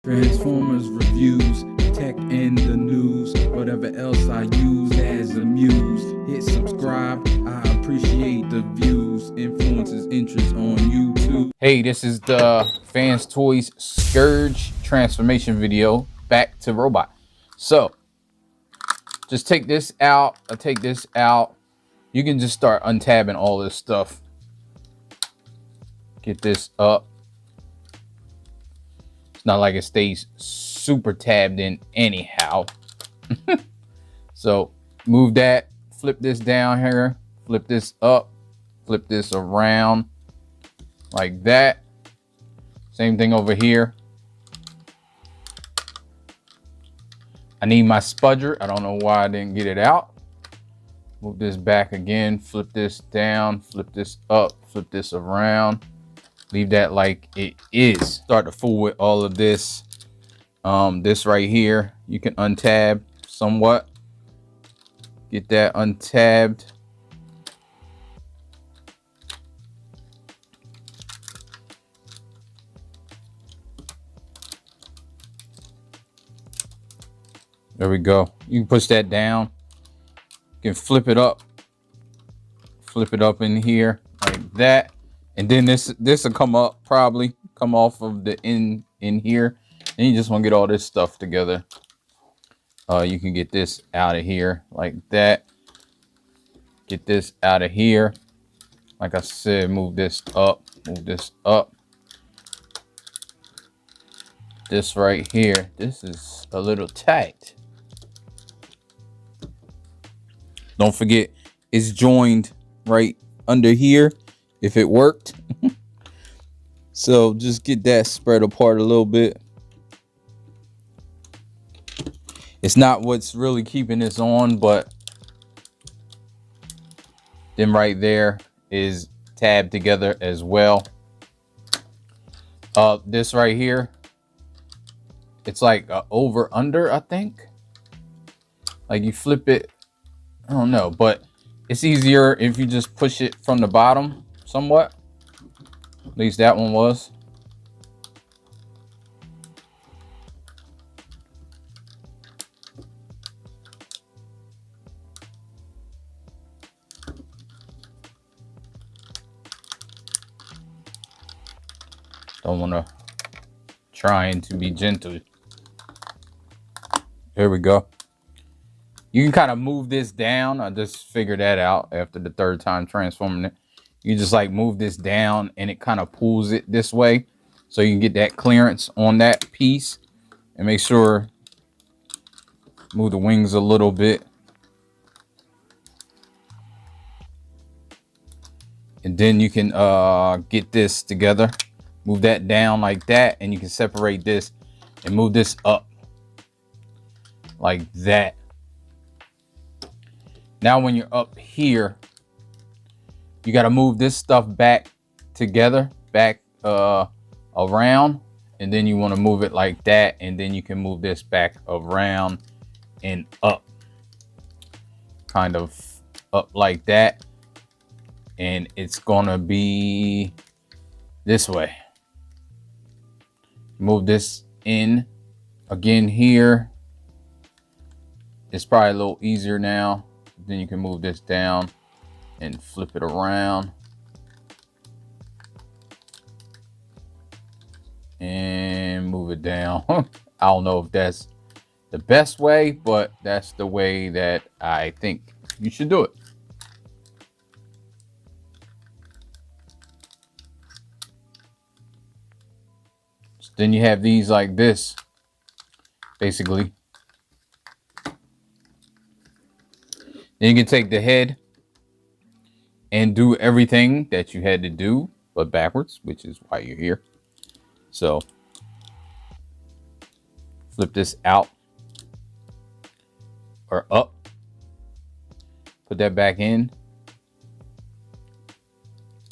Transformers reviews, tech and the news, whatever else I use as a muse. Hit subscribe, I appreciate the views, influences interest on YouTube. Hey, this is the Fanstoys Scourge transformation video, back to robot. So just take this out, I take this out. You can just start untabbing all this stuff. Get this up. It's not like it stays super tabbed in anyhow. So move that, flip this down here, flip this up, flip this around like that. Same thing over here. I need my spudger. I don't know why I didn't get it out. Move this back again, flip this down, flip this up, flip this around. Leave that like it is. Start to fool with all of this. This right here, you can untab somewhat. Get that untabbed. There we go. You can push that down. You can flip it up in here like that. And then this will come up, probably come off of the in here. And you just want to get all this stuff together. You can get this out of here like that. Get this out of here. Like I said, move this up, move this up. This right here, this is a little tight. Don't forget, it's joined right under here if it worked. So just get that spread apart a little bit. It's not what's really keeping this on, but then right there is tabbed together as well. This right here, it's like a over under, I think. Like you flip it, I don't know, but it's easier if you just push it from the bottom somewhat. At least that one was. Don't want to trying to be gentle. There we go. You can kind of move this down. I just figured that out after the third time transforming it. You just like move this down and it kind of pulls it this way. So you can get that clearance on that piece. And make sure, move the wings a little bit. And then you can get this together. Move that down like that. And you can separate this and move this up like that. Now when you're up here, you got to move this stuff back together, back around, and then you want to move it like that, and then you can move this back around and up, kind of up like that, and it's gonna be this way. Move this in again here. It's probably a little easier now. Then you can move this down and flip it around and move it down. I don't know if that's the best way, but that's the way that I think you should do it. So then you have these like this, basically. Then you can take the head and do everything that you had to do, but backwards, which is why you're here. So flip this out or up. Put that back in.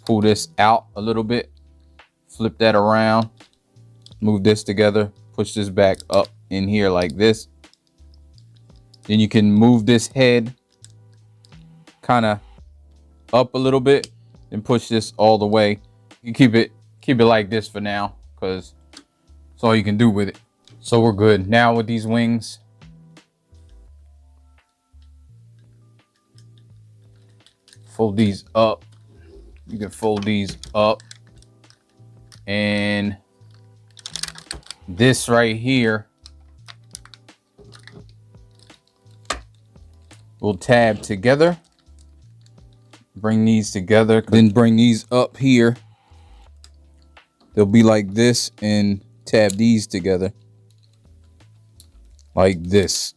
Pull this out a little bit. Flip that around. Move this together. Push this back up in here like this. Then you can move this head kind of up a little bit and push this all the way. You keep it like this for now because that's all you can do with it. So we're good now with these wings. Fold these up. You can fold these up, and this right here will tab together. Bring these together, then bring these up here. They'll be like this, and tab these together like this.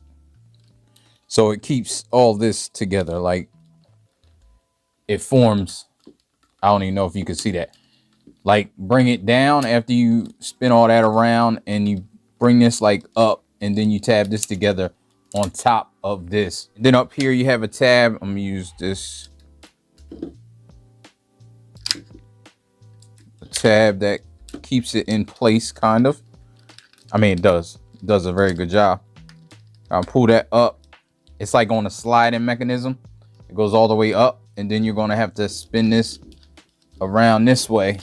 So it keeps all this together, like it forms. I don't even know if you can see that. Like, bring it down after you spin all that around, and you bring this like up, and then you tab this together on top of this. And then up here you have a tab. I'm gonna use this tab that keeps it in place, kind of. I mean, it does a very good job. I'll pull that up. It's like on a sliding mechanism. It goes all the way up, and then you're going to have to spin this around this way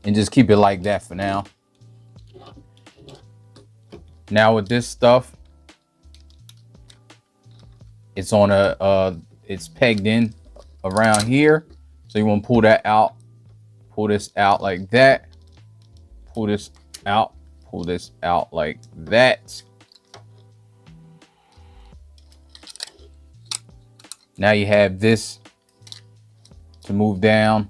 and just keep it like that for now. Now with this stuff, it's on it's pegged in around here. So you want to pull that out, pull this out like that, pull this out, pull this out like that. Now you have this to move down.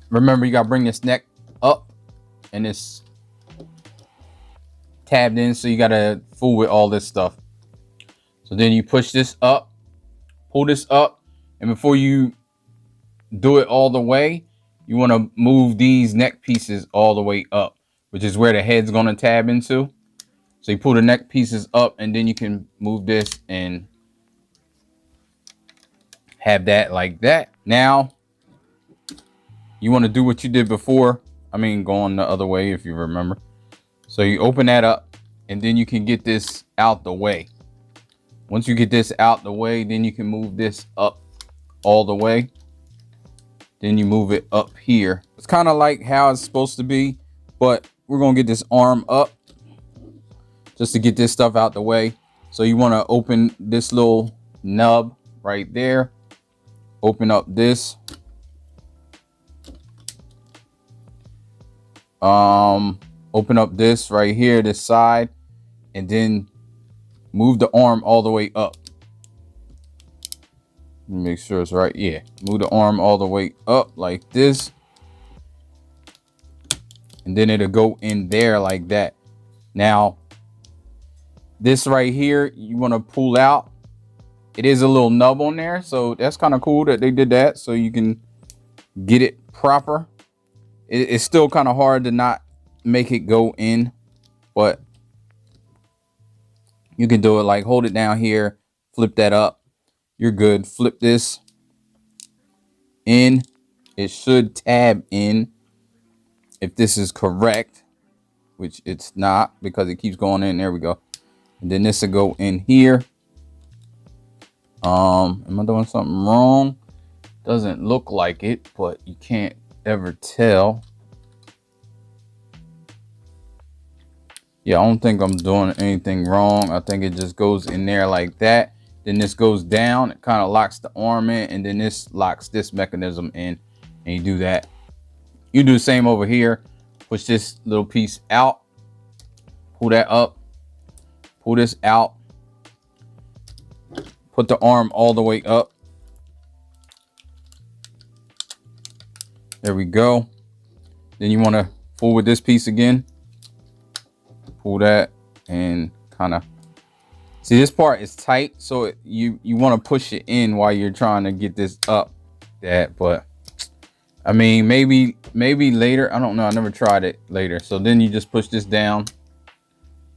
Remember, you got to bring this neck up, and it's tabbed in, so you got to fool with all this stuff. So then you push this up, pull this up, and before you do it all the way, you want to move these neck pieces all the way up, which is where the head's going to tab into. So you pull the neck pieces up, and then you can move this and have that like that. Now you want to do what you did before. I mean, going the other way, if you remember. So you open that up, and then you can get this out the way. Once you get this out the way, then you can move this up all the way. Then you move it up here. It's kind of like how it's supposed to be, but we're going to get this arm up just to get this stuff out the way. So you want to open this little nub right there. Open up this. Open up this right here, this side, and then move the arm all the way up. Make sure it's right. Yeah, move the arm all the way up like this, and then it'll go in there like that. Now this right here, you want to pull out. It is a little nub on there, so that's kind of cool that they did that, so you can get it proper. It's still kind of hard to not make it go in, but you can do it. Like, hold it down here, flip that up, you're good. Flip this in. It should tab in if this is correct, which it's not because it keeps going in. There we go. And then this will go in here. Am I doing something wrong? Doesn't look like it, but you can't ever tell. Yeah, I don't think I'm doing anything wrong. I think it just goes in there like that. Then this goes down. It kind of locks the arm in, and then this locks this mechanism in, and you do that. You do the same over here. Push this little piece out. Pull that up. Pull this out. Put the arm all the way up. There we go. Then you want to fool with this piece again. Pull that and kind of see, this part is tight, so you want to push it in while you're trying to get this up. But I mean, maybe later. I don't know. I never tried it later. So then you just push this down,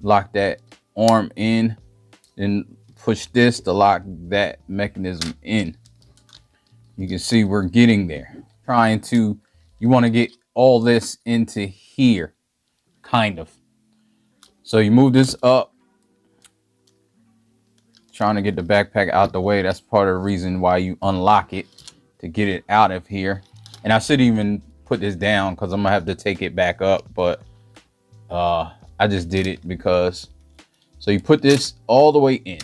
lock that arm in, then push this to lock that mechanism in. You can see we're getting there. You want to get all this into here, kind of. So you move this up, trying to get the backpack out the way. That's part of the reason why you unlock it, to get it out of here. And I should even put this down because I'm gonna have to take it back up, but I just did it because. So you put this all the way in.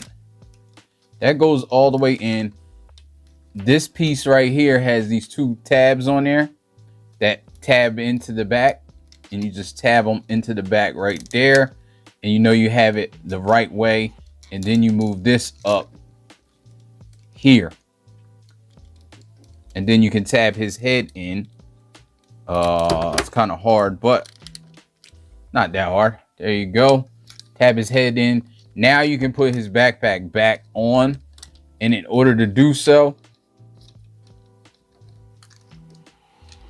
That goes all the way in. This piece right here has these two tabs on there that tab into the back, and you just tab them into the back right there, and you know you have it the right way. And then you move this up here, and then you can tab his head in. It's kind of hard, but not that hard. There you go. Tab his head in. Now you can put his backpack back on, and in order to do so,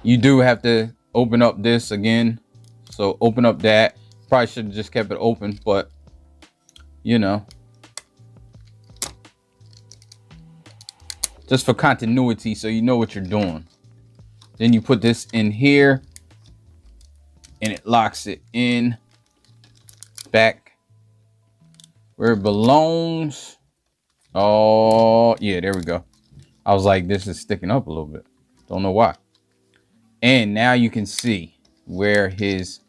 you do have to open up this again. So open up that. Probably should have just kept it open, but you know, just for continuity, so you know what you're doing. Then you put this in here, and it locks it in back where it belongs. Oh yeah, there we go. I was like, this is sticking up a little bit. Don't know why. And now you can see where his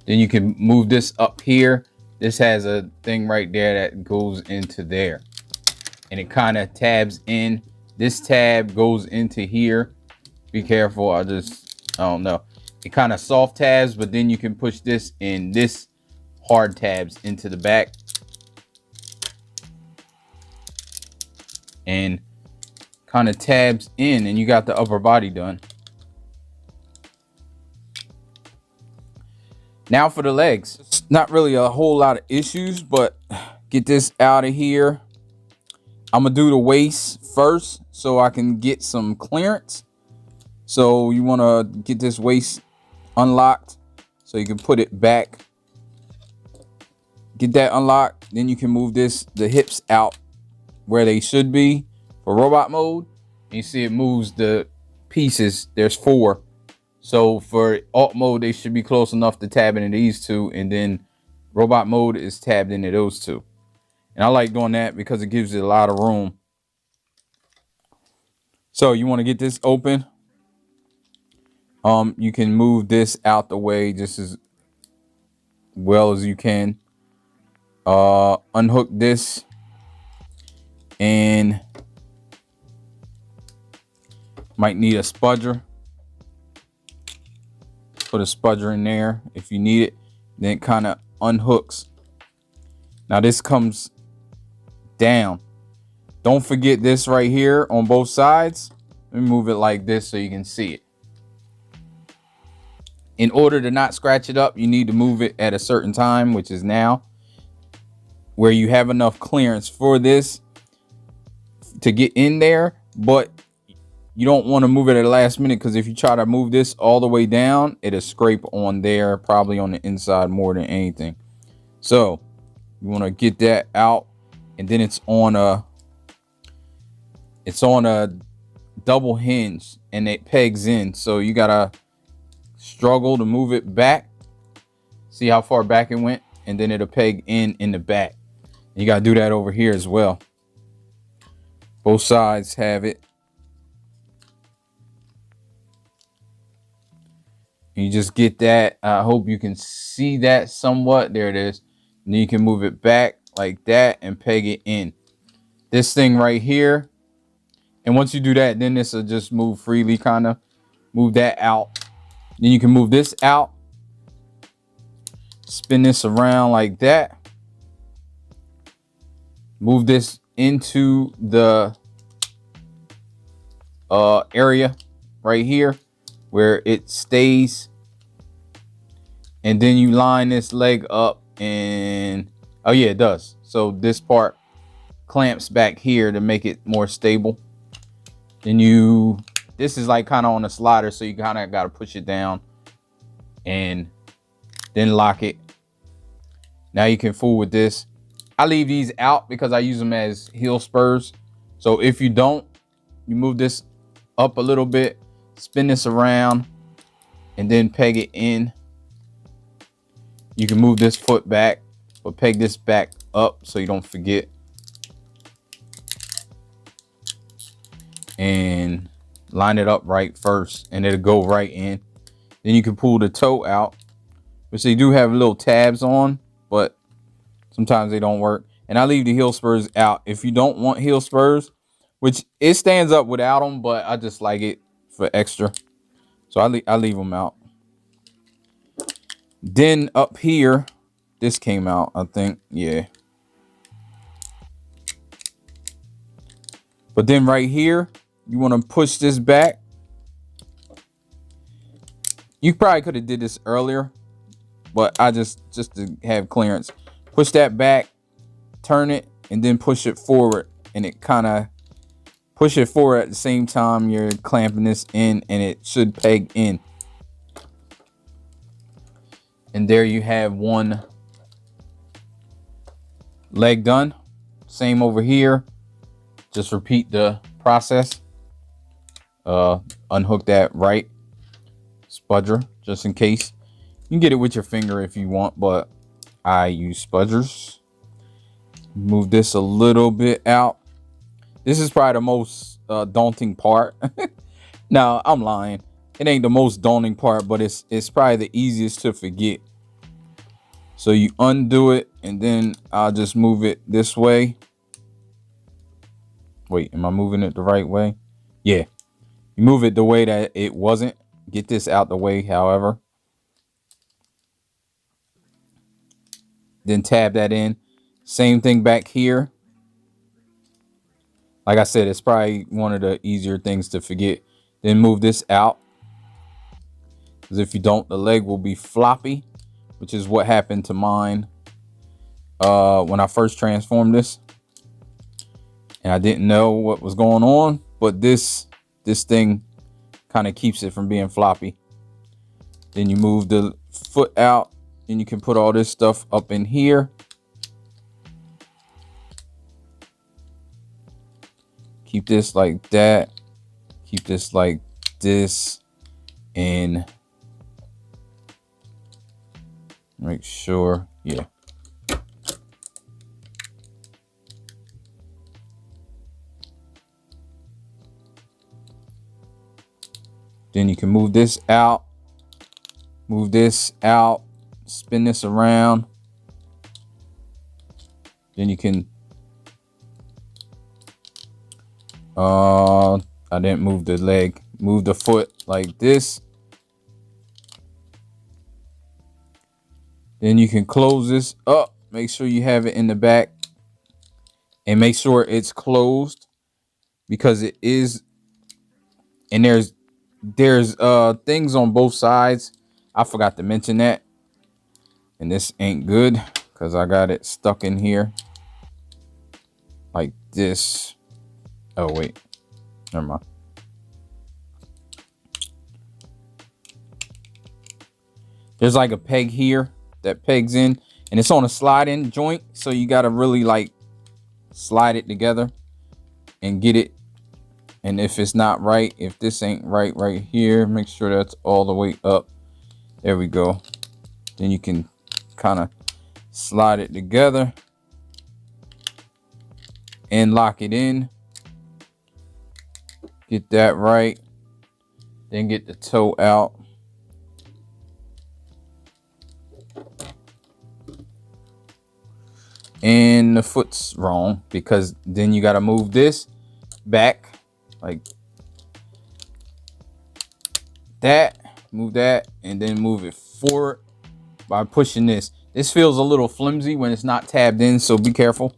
then you can move this up here. This has a thing right there that goes into there, and it kind of tabs in. This tab goes into here. Be careful. I don't know. It kind of soft tabs, but then you can push this in. This hard tabs into the back and kind of tabs in, and you got the upper body done. Now for the legs. It's not really a whole lot of issues, but get this out of here. I'm gonna do the waist first so I can get some clearance. So you want to get this waist unlocked so you can put it back. Get that unlocked, then you can move the hips out where they should be for robot mode. And you see it moves the pieces. There's 4. So for alt mode, they should be close enough to tab into these 2, and then robot mode is tabbed into those 2. And I like doing that because it gives it a lot of room. So you want to get this open. You can move this out the way just as well as you can. Unhook this and might need a spudger. Put a spudger in there if you need it. Then it kind of unhooks. Now this comes down. Don't forget this right here on both sides. Let me move it like this so you can see it. In order to not scratch it up, you need to move it at a certain time, which is now, where you have enough clearance for this to get in there, but you don't want to move it at the last minute, because if you try to move this all the way down, it'll scrape on there, probably on the inside more than anything. So you want to get that out, and then it's on a double hinge, and it pegs in, so you gotta struggle to move it back. See how far back it went, and then it'll peg in the back. You gotta do that over here as well. Both sides have it. And you just get that. I hope you can see that somewhat. There it is. And then you can move it back like that and peg it in. This thing right here. And once you do that, then this will just move freely, kind of. Move that out. Then you can move this out. Spin this around like that. Move this into the area right here where it stays. And then you line this leg up, and oh yeah, it does. So this part clamps back here to make it more stable. Then this is like kind of on a slider, so you kind of got to push it down and then lock it. Now you can fool with this. I leave these out because I use them as heel spurs. So if you don't, you move this up a little bit, spin this around, and then peg it in. You can move this foot back, but peg this back up so you don't forget. and line it up right first, and it'll go right in. Then you can pull the toe out, which they do have little tabs on, but sometimes they don't work. And I leave the heel spurs out. If you don't want heel spurs, which it stands up without them, but I just like it for extra, so I leave them out. Then up here, this came out, I think, yeah. But then right here, you want to push this back. You probably could have did this earlier, but I just to have clearance. Push that back, turn it, and then push it forward. And it kind of push it forward at the same time you're clamping this in, and it should peg in. And there you have one leg done. Same over here. Just repeat the process. Unhook that right spudger just in case. You can get it with your finger if you want, but I use spudgers. Move this a little bit out. This is probably the most daunting part. No, I'm lying. It ain't the most daunting part, but it's probably the easiest to forget. So you undo it, and then I'll just move it this way. Wait, am I moving it the right way? Yeah. You move it the way that it wasn't. Get this out the way, however. Then tab that in. Same thing back here. Like I said, it's probably one of the easier things to forget. Then move this out. Because if you don't, the leg will be floppy, which is what happened to mine when I first transformed this. And I didn't know what was going on, but this thing kind of keeps it from being floppy. Then you move the foot out, and you can put all this stuff up in here. Keep this like that. Keep this like this, and make sure, yeah. Then you can move this out, spin this around. Then you can, I didn't move the leg, move the foot like this. Then you can close this up, make sure you have it in the back, and make sure it's closed, because it is, and there's things on both sides. I forgot to mention that. And this ain't good because I got it stuck in here like this. Oh wait, never mind. There's like a peg here that pegs in, and it's on a slide-in joint, so you got to really like slide it together and get it. And if it's not right, if this ain't right here, make sure that's all the way up. There we go. Then you can kind of slide it together and lock it in. Get that right. Then get the toe out. And the foot's wrong, because then you got to move this back. Like that, move that, and then move it forward by pushing this. This feels a little flimsy when it's not tabbed in, so be careful.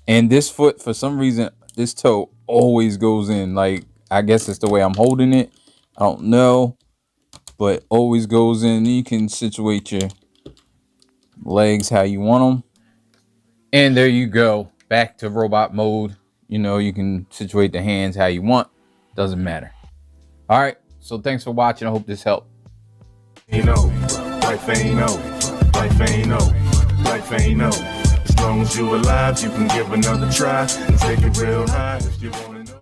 And this foot, for some reason, this toe always goes in. Like, I guess it's the way I'm holding it. I don't know, but always goes in. You can situate your legs how you want them. And there you go, back to robot mode. You know, you can situate the hands how you want. Doesn't matter. All right. So thanks for watching. I hope this helped. Life ain't no. As long as you alive, you can give another try and take it real high if you want.